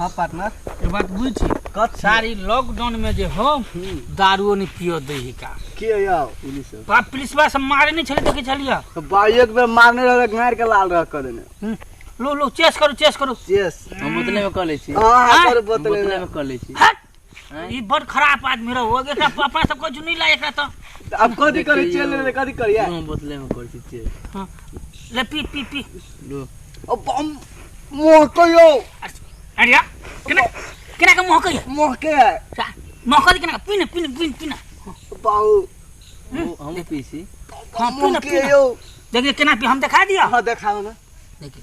हाँ पार्टनर ये बात बुझी कत सारी लॉकडाउन में जो हो दारू नहीं पियो दे ही का के यार पुलिस पुलिस बा सब मारे नहीं चले देखे चलिया तो भाई एक बार मारने रहे गाड़ के लाल रह कर देने लो लो चेस करो यस हम बोतले में कर ले छी हां कर बोतले में कर ले छी ये बड़ खराब आदमी रहो एकरा अपना सब को नहीं ला एकरा तो अब कदी करे चल रे कदी करिया हम बोतले में कर छी हां ले पी पी पी लो अब हम मोह कयो अरे यार केना का मोह कहिया मोह के है मोह कदी केना पीना पीना पीना पीना बाऊ हम पीसी हां पीना के यो देखिए केना पी हम दिखा दिया हां दिखाओ ना देखिए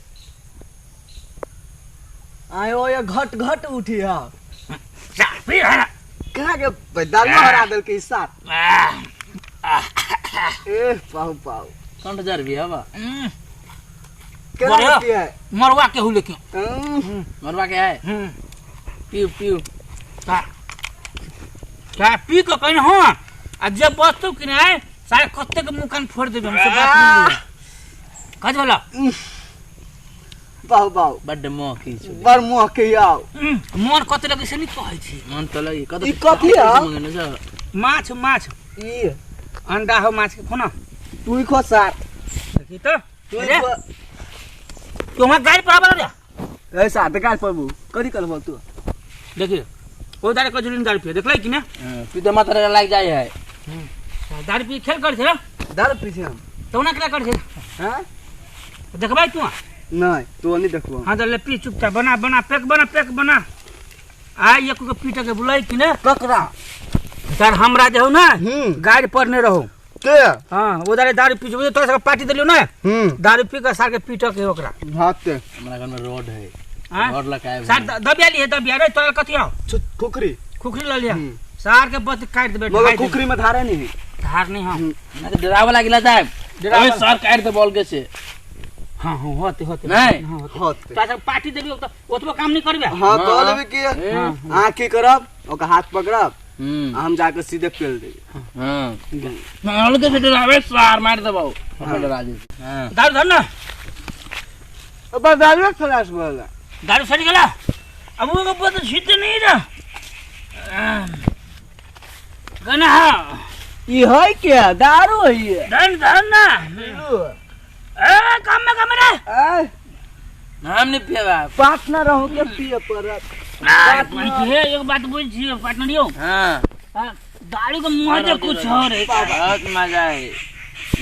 आयो ये घट घट उठी हां जा पी है कहां के दाल में हरा दल के साथ ए पाऊ पाऊ 6000 भी हवा केना के है मरवा के हुले क्यों मरवा के है पीऊ पीऊ क्या पी को कहीं हो आ जब वस्तु कि नहीं सारे कुत्ते के मुंह कान फोड़ देबे हमसे बात नहीं कज वाला बाऊ बाऊ बड्ड मोह की छ बर मोह के आओ मन कते लगे से नहीं कहै छी मन त लगी कत ई कथी है मंगने जा माछ माछ ई अंडा हो माछ के खोना तू ही खो सार देखी तो तू हमार गाड़ी पर आबा रे ऐसा बेकार पबू कदी कर बोल तू देखिए ओ दारे कजुलिन दारू पी देखलै कि ना पी तो मात्र लाग जाय है दारू पी खेल कर छे दारू पीछे हम तो ना क्या कर छे हां देखबै तू नहीं तू नहीं देखबो हां दले पी चुपचाप बना बना पैक बना आ ये को पीट के बुलाई कि ना पकड़ा सर हमरा जे हो ना गाड़ी पर नहीं रहो के हां उधर दारू पी जो तो पार्टी देलियो ना दारू पी के सार के पीट के ओकरा हाथ से हमरा घर में रोड है हां रोड लगाए सार दबियाली है दबिया रे तोरा कथि आओ खुखरी खुखरी ल लिया सार के बत काट देबे मगर खुखरी में धारे नहीं धार नहीं हां ना तो डरावा लागिला जाए डरावे सर काट दे बोल के से हां हां होते नहीं होते तासा पार्टी देबी तो ओतबो काम नहीं करबे हां तो लेबे की आंखी करब ओका हाथ पकड़ब हम जाके सीधे पेल देबे हां माल के से डरावे सर मार देबो अपन राजे हां दारू धर ना अब दारू खलास बोला दारू सड़ी गेला अब वो को तो छीते नहीं रे गना ई है क्या दारू है ये धन धन ना ए काम रे नाम नहीं पिएगा पार्टनर रहो के पिए परत ये एक बात बुझ छी पार्टनरियो हां दारू का मजा कुछ और है बहुत मजा है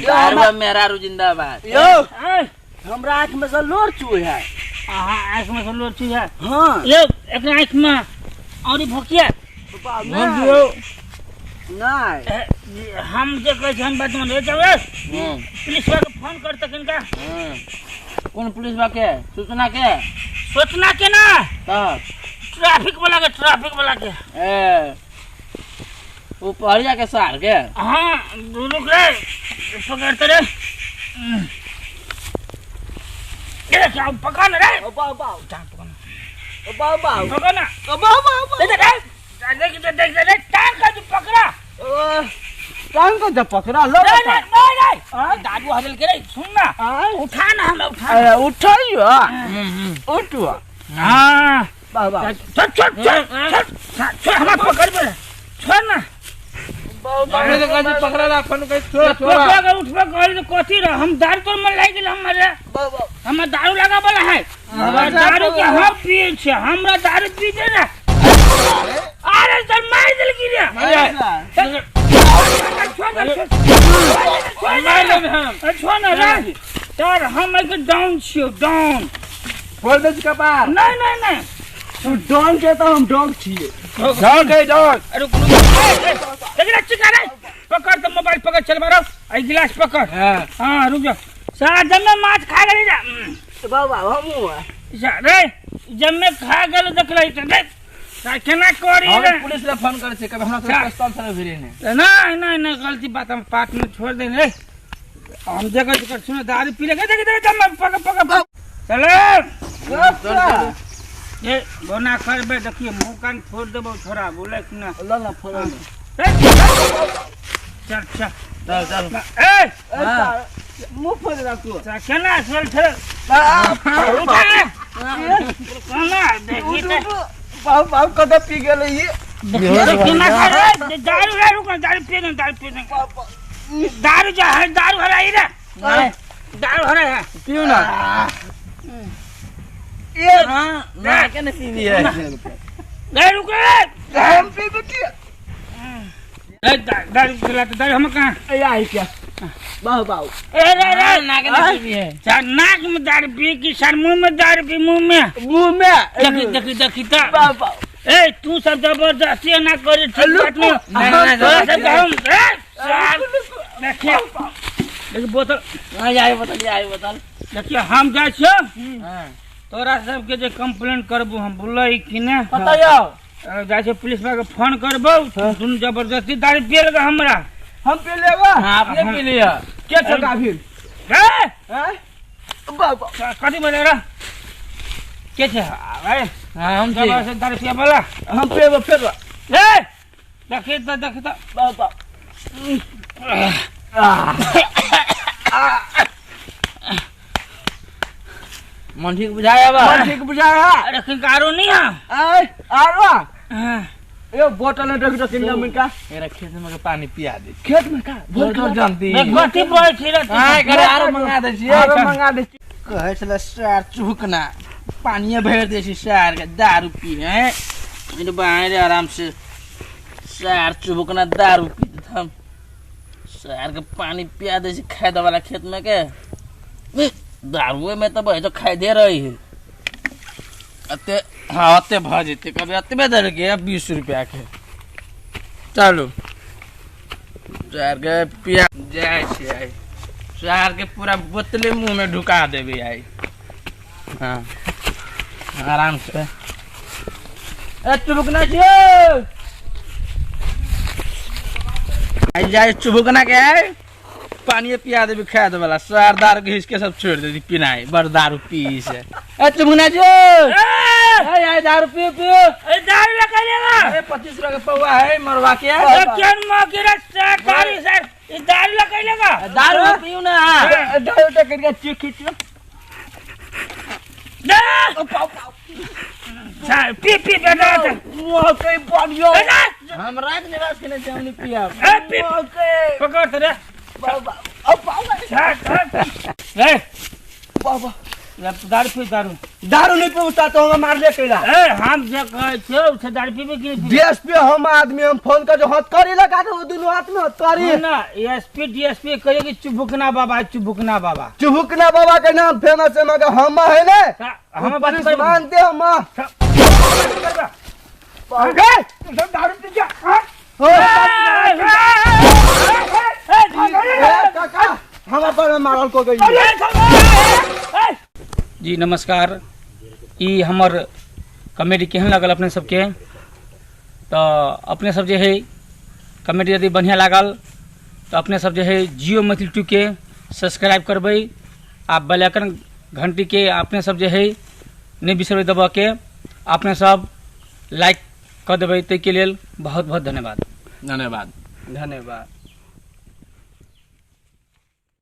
दारू मेरा रू जिंदाबाद यो हमरा आंख में से लोर चुए है हां आंख में से लोर छी है हां ये एक आंख में और भोकिया नहीं हम जे कह छन बात में ले जावे पुलिस वाला फोन कर तक इनका कौन पुलिस बा के सूचना के सोचना के ना हां ट्रैफिक वाला के ए वो पहरिया के सार के हां रुक रे पकड़ते रे ये क्या पकड़ रे बाऊ बाऊ टांग बाऊ बाऊ पकड़ ना बाऊ देख टांग का जो पकड़ा टांग को जब पकड़ा लो नहीं दारू हजल के रे सुन ना उठा ना हम उठा उठाइयो उठवा हां बाबा छोड़ हमारा पकड़ पे छोड़ ना हमने तो कभी पकड़ा ना अपन के छोड़ पकड़ उठवा कहल तो कथी रे हम दारू तो मन लाग गेल हमरे हम दारू लगा वाला है दारू के हम पिए छे हमरा दारू पी दे ना अरे सर मार दिल की रे छोड़ ना रे सर हम एक डाउन छियो डाउन खोल दे कपार नहीं तू डॉन के तो हम डॉग छिए डॉग है डॉग अरे लेकिन अच्छी कर पकड़ तो मोबाइल पकड़ चल मारो आई गिलास पकड़ हां रुक जा सारा जब में माछ खा गई जा बाबा हम रे जब में खा गेल देख रही तो देख केना करी रे पुलिस ले फोन करे से कभी हमरा से पिस्तौल से भिरे ने नहीं गलती बात हम पार्टनर छोड़ दे रे हम जगह सुनो दारू पी ले देख पकड़ चलो ये बना करबे देखिए मुंह कान फोड़ देबो छोरा बोले कि ना ला फोड़ चल चल ए मुंह पर रखो केना चल छे केना देखी त बाबू बाबू कदा पी गेले ये केना करे दारू रे रुक दारू पी दारू जा है दारू हराई रे दारू हराई है पियो ना ये ना केने पीबी है दारू रुक हम पी बेटी दारू चला तो दारू हम कहां ए आई क्या बाबू बाबू ए रे ना केने पीबी है चार नाक में दारू पी की सर मुंह में दारू पी मुंह में देखी तो बाबू ए तू सब जबरदस्ती ना करे ठीक बात नहीं हम देखिए देखिए बोतल आई बोतल देखिए हम जाए छो हां तोरा सबके जे कंप्लेंट करबो हम बोलै कि ने बताओ जाए छे पुलिस वाला के फोन करबो तुम जबरदस्ती दारू पिए लगा हमरा हम पी लेबा हां आपने पी लिया के छोटा फिर हैं बाबू कथी बोले रे के छे भाई हां हम जबरदस्ती दारू पिए वाला हम पीबो फिर ए देखी तो बाबू मन ठीक बुझाया बा मन ठीक बुझाया अरे कारो नहीं है आई आरवा हाँ। ये बोतल में रख दो किलो में का मेरा खेत में के पानी पिया दे खेत में का बोतल जानती मैं गति पर छिरत हां करे आरो मंगा दे छी आरो मंगा दे कहे छले सार चुकना पानी भर दे छी सार के दारू पी हैं इन बाहर आराम से सार चुकना दारू पी हम सार के पानी पिया दे छी खाए दे वाला खेत में के दारू में तो भाई तो खाई दे रही है अते हाँ अते भा जेते कभी अते दर के 20 रुपया के चलो सार के पिया जाए छी सार के पूरा बोतले मुंह में ढुका देबे आई हाँ आराम से ए चुबकना छे आई जाए चुबकना के आई पानी पिया देबे खा दे वाला सार दारू घिस के सब छोड़ दे पिनाई बड़ दारू पी से ए चुबकना छे ए आई दारू पी ए दारू लगा लेगा अरे 25 रुपया का पौवा है मरवा के ए केन मकेरा सरकारी सर ये दारू लगा लेगा दारू पीऊ ना दारू टकर के चिखिच दे सर पी बेटा मुंह के पानियो हम रात निवास के नहीं हमने पिया ए पी पकड़ तेरे बाबा ए बाबा दारू नहीं पीता तो हम मार ले केला ए हम जे कहे छे से दारू पीबे कि नहीं डीएसपी हम आदमी हम फोन कर जो हथ करी लगा दो दोनों हाथ में हथ करी ना एसपी डीएसपी कहेगी चुबुकना बाबा चुबुकना बाबा के नाम फेमस है मगर हम है ने हम बात पुलिस मानते हम दारू पी जा काका हम अपन मारल को गई जी नमस्कार ई हमर कॉमेडी केहन लागल अपने सबके तो अपने सब जे है कॉमेडी यदि बढ़िया लागल तो अपने सब जे है जियो मैथिली 2 के सब्सक्राइब करबै आ बेल आइकन घंटी के अपने सब जे है नहीं बिसरबै दबा के अपने सब लाइक कर देबै ताहि के लेल बहुत बहुत धन्यवाद धन्यवाद धन्यवाद।